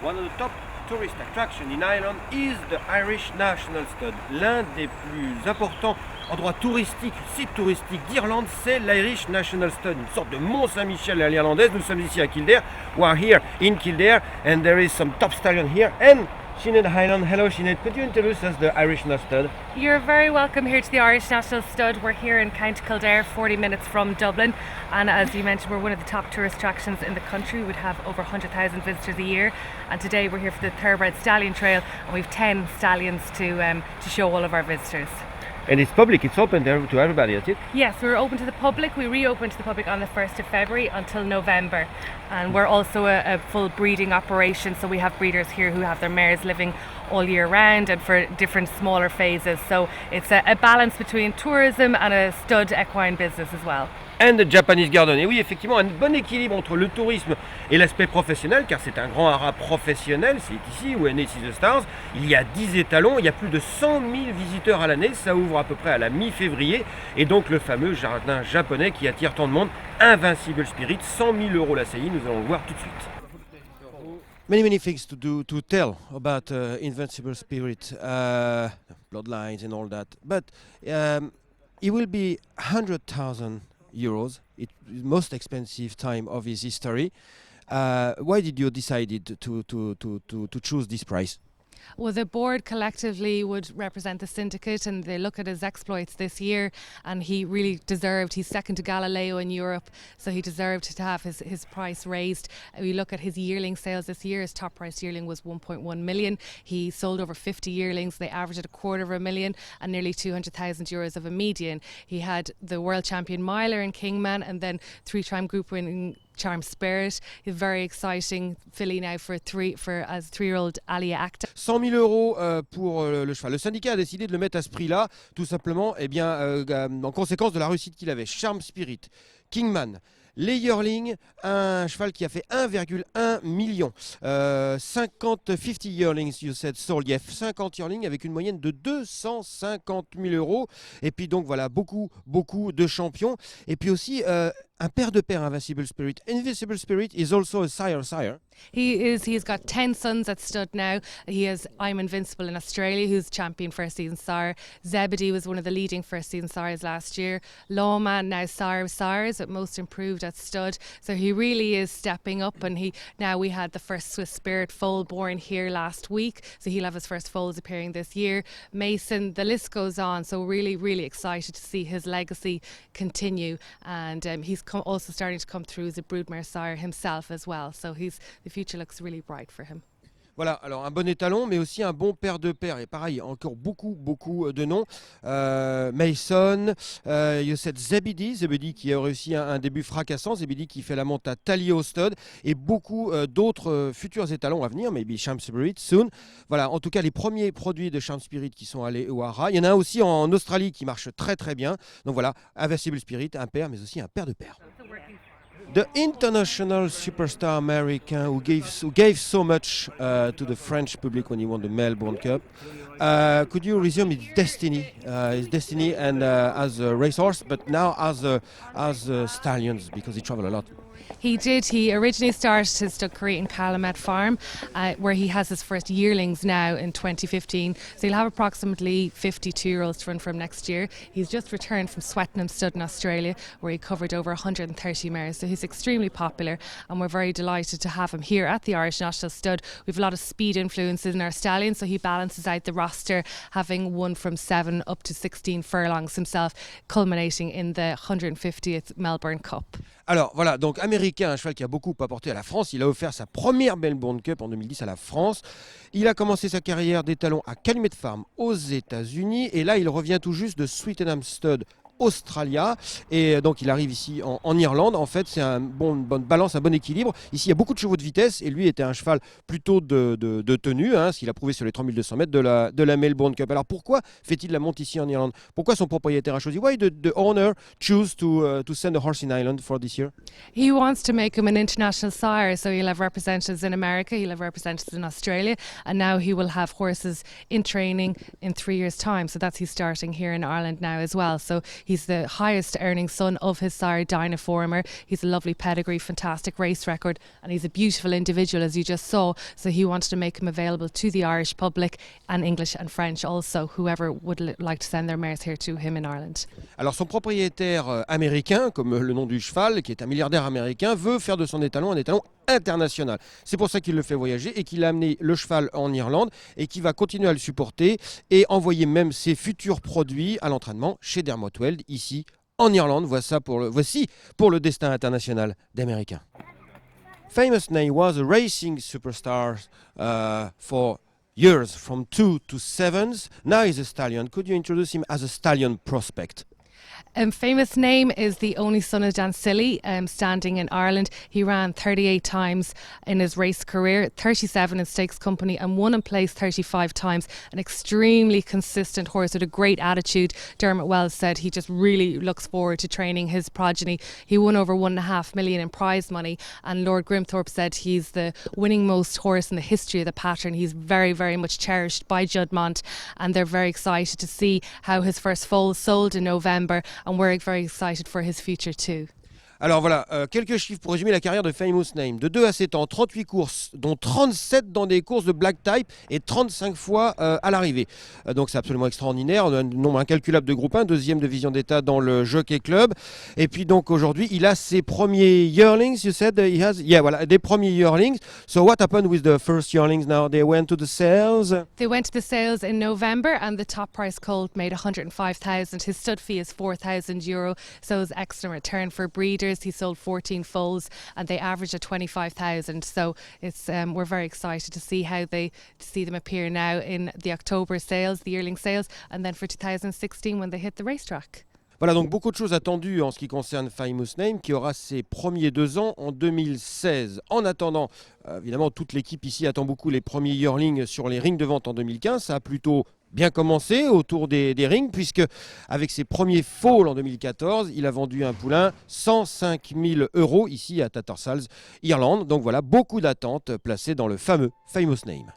One of the top tourist attractions in Ireland is the Irish National Stud. L'un des plus importants endroits touristiques, sites touristiques d'Irlande, c'est l'Irish National Stud, une sorte de Mont-Saint-Michel à l'irlandaise. Nous sommes ici à Kildare. We are here in Kildare and there is some top stallion here. And Sinead Hyland. Hello Sinead, could you introduce us the Irish National Stud? You're very welcome here to the Irish National Stud. We're here in County Kildare, 40 minutes from Dublin, and as you mentioned, we're one of the top tourist attractions in the country. We'd have over 100,000 visitors a year, and today we're here for the Thoroughbred Stallion Trail, and we've 10 stallions to show all of our visitors. And it's public, it's open there to everybody, is it? Yes, we're open to the public. We reopened to the public on the 1st of February until November. And we're also a full breeding operation, so we have breeders here who have their mares living all year round and for different smaller phases. So it's a balance between tourism and a stud equine business as well. And the Japanese Garden. Et oui, effectivement, un bon équilibre entre le tourisme et l'aspect professionnel, car c'est un grand haras professionnel, c'est ici où est né Six Stars. Il y a 10 étalons, il y a plus de 100 000 visiteurs à l'année, ça ouvre à peu près à la mi-février, et donc le fameux jardin japonais qui attire tant de monde, Invincible Spirit, 100 000 € la saillie, nous allons le voir tout de suite. Many things to tell about Invincible Spirit, bloodlines and all that, but it will be 100,000 euros. It's the most expensive time of his history. Why did you decide to choose this price? Well, the board collectively would represent the syndicate, and they look at his exploits this year, and he really deserved, he's second to Galileo in Europe, so he deserved to have his price raised. We look at his yearling sales this year, his top price yearling was 1.1 million. He sold over 50 yearlings, they averaged at $250,000 and nearly 200,000 euros of a median. He had the world champion miler in Kingman, and then 3-time group winning Charm Spirit. He's a very exciting filly now for as 3-year-old Alia Acta. 100 000 € pour le cheval. Le syndicat a décidé de le mettre à ce prix-là, tout simplement, en conséquence de la réussite qu'il avait. Charm Spirit, Kingman, les yearlings, un cheval qui a fait 1,1 million. 50 yearlings, you said, sold, yes, 50 yearlings avec une moyenne de 250 000 €. Et puis donc voilà, beaucoup de champions. Et puis aussi un père de père, Invincible Spirit. Invincible Spirit is also a sire. He's got 10 sons at stud now. He has I'm Invincible in Australia, who's champion first season sire. Zebedee was one of the leading first season sires last year. Lawman, now sire of sires, at most improved at stud. So he really is stepping up, and we had the first Swiss Spirit foal born here last week, so he'll have his first foals appearing this year. Mason, the list goes on, so really excited to see his legacy continue, and he's also starting to come through as a broodmare sire himself as well, so the future looks really bright for him. Voilà, alors un bon étalon, mais aussi un bon père de père. Et pareil, encore beaucoup de noms. Mason, you said Zebedee qui a réussi un début fracassant. Zebedee qui fait la monte à Talio Stud. Et beaucoup d'autres futurs étalons à venir, maybe Charm Spirit soon. Voilà, en tout cas, les premiers produits de Charm Spirit qui sont allés au Hara. Il y en a un aussi en Australie qui marche très bien. Donc voilà, Invincible Spirit, un père, mais aussi un père de père. The international superstar Americain who gave so much to the French public when he won the Melbourne Cup. Could you resume his destiny and as a racehorse, but now as stallions, because he traveled a lot? He did. He originally started his stud career in Calumet Farm, where he has his first yearlings now in 2015. So he'll have approximately 50 2-year-olds to run from next year. He's just returned from Swettenham Stud in Australia, where he covered over 130 mares. So he's extremely popular, and we're very delighted to have him here at the Irish National Stud. We've a lot of speed influences in our stallion, so he balances out the roster, having won from 7 up to 16 furlongs himself, culminating in the 150th Melbourne Cup. Alors voilà, donc Americain, un cheval qui a beaucoup apporté à la France. Il a offert sa première Melbourne Cup en 2010 à la France. Il a commencé sa carrière d'étalon à Calumet Farm aux États-Unis. Et là, il revient tout juste de Swettenham Stud Australia, et donc il arrive ici en Irlande. En fait, c'est une bonne balance, un bon équilibre. Ici il y a beaucoup de chevaux de vitesse, et lui était un cheval plutôt de tenue, ce qu'il a prouvé sur les 3200 mètres de la Melbourne Cup. Alors pourquoi fait-il la monte ici en Irlande? Pourquoi son propriétaire a choisi? Why the owner choose to send a horse in Ireland for this year? He wants to make him an international sire, so he'll have representatives in America, he'll have representatives in Australia, and now he will have horses in training in 3 years' time. So he's starting here in Ireland now as well. So He's the highest earning son of his sire, Dinah Former. He's a lovely pedigree, fantastic race record, and he's a beautiful individual, as you just saw. So he wanted to make him available to the Irish public, and English and French also, whoever would like to send their mares here to him in Ireland. Alors son propriétaire américain, comme le nom du cheval, qui est un milliardaire américain, veut faire de son étalon un étalon international. C'est pour ça qu'il le fait voyager et qu'il a amené le cheval en Irlande et qui va continuer à le supporter et envoyer même ses futurs produits à l'entraînement chez Dermot Weld, ici en Irlande. Voici pour le destin international d'Americain. Famous Name was a racing superstar for years, from 2 to 7s. Now he's a stallion. Could you introduce him as a stallion prospect? Famous Name is the only son of Dan Silly, standing in Ireland. He ran 38 times in his race career, 37 in stakes company, and won in place 35 times. An extremely consistent horse with a great attitude. Dermot Wells said he just really looks forward to training his progeny. He won over $1.5 million in prize money, and Lord Grimthorpe said he's the winning most horse in the history of the pattern. He's very, very much cherished by Juddmonte, and they're very excited to see how his first foal sold in November, and we're very excited for his future too. Alors voilà, quelques chiffres pour résumer la carrière de Famous Name. De 2 à 7 ans, 38 courses, dont 37 dans des courses de black type et 35 fois à l'arrivée. Donc c'est absolument extraordinaire. On a un nombre incalculable de groupe 1, deuxième division d'état dans le Jockey Club. Et puis donc aujourd'hui, il a ses premiers yearlings. You said he has, yeah, voilà, des premiers yearlings. So what happened with the first yearlings now? They went to the sales? They went to the sales in November, and the top price colt made 105,000. His stud fee is €4,000, so it's excellent return for breeders. He sold 14 foals and they averaged at 25,000. So it's we're very excited to see them appear now in the October sales, the yearling sales, and then for 2016 when they hit the racetrack. Voilà, donc beaucoup de choses attendues en ce qui concerne Famous Name, qui aura ses premiers 2 ans en 2016. En attendant, évidemment, toute l'équipe ici attend beaucoup les premiers yearlings sur les rings de vente en 2015. Ça a plutôt bien commencé autour des rings, puisque avec ses premiers foals en 2014, il a vendu un poulain 105 000 € ici à Tattersall's, Irlande. Donc voilà, beaucoup d'attentes placées dans le fameux Famous Name.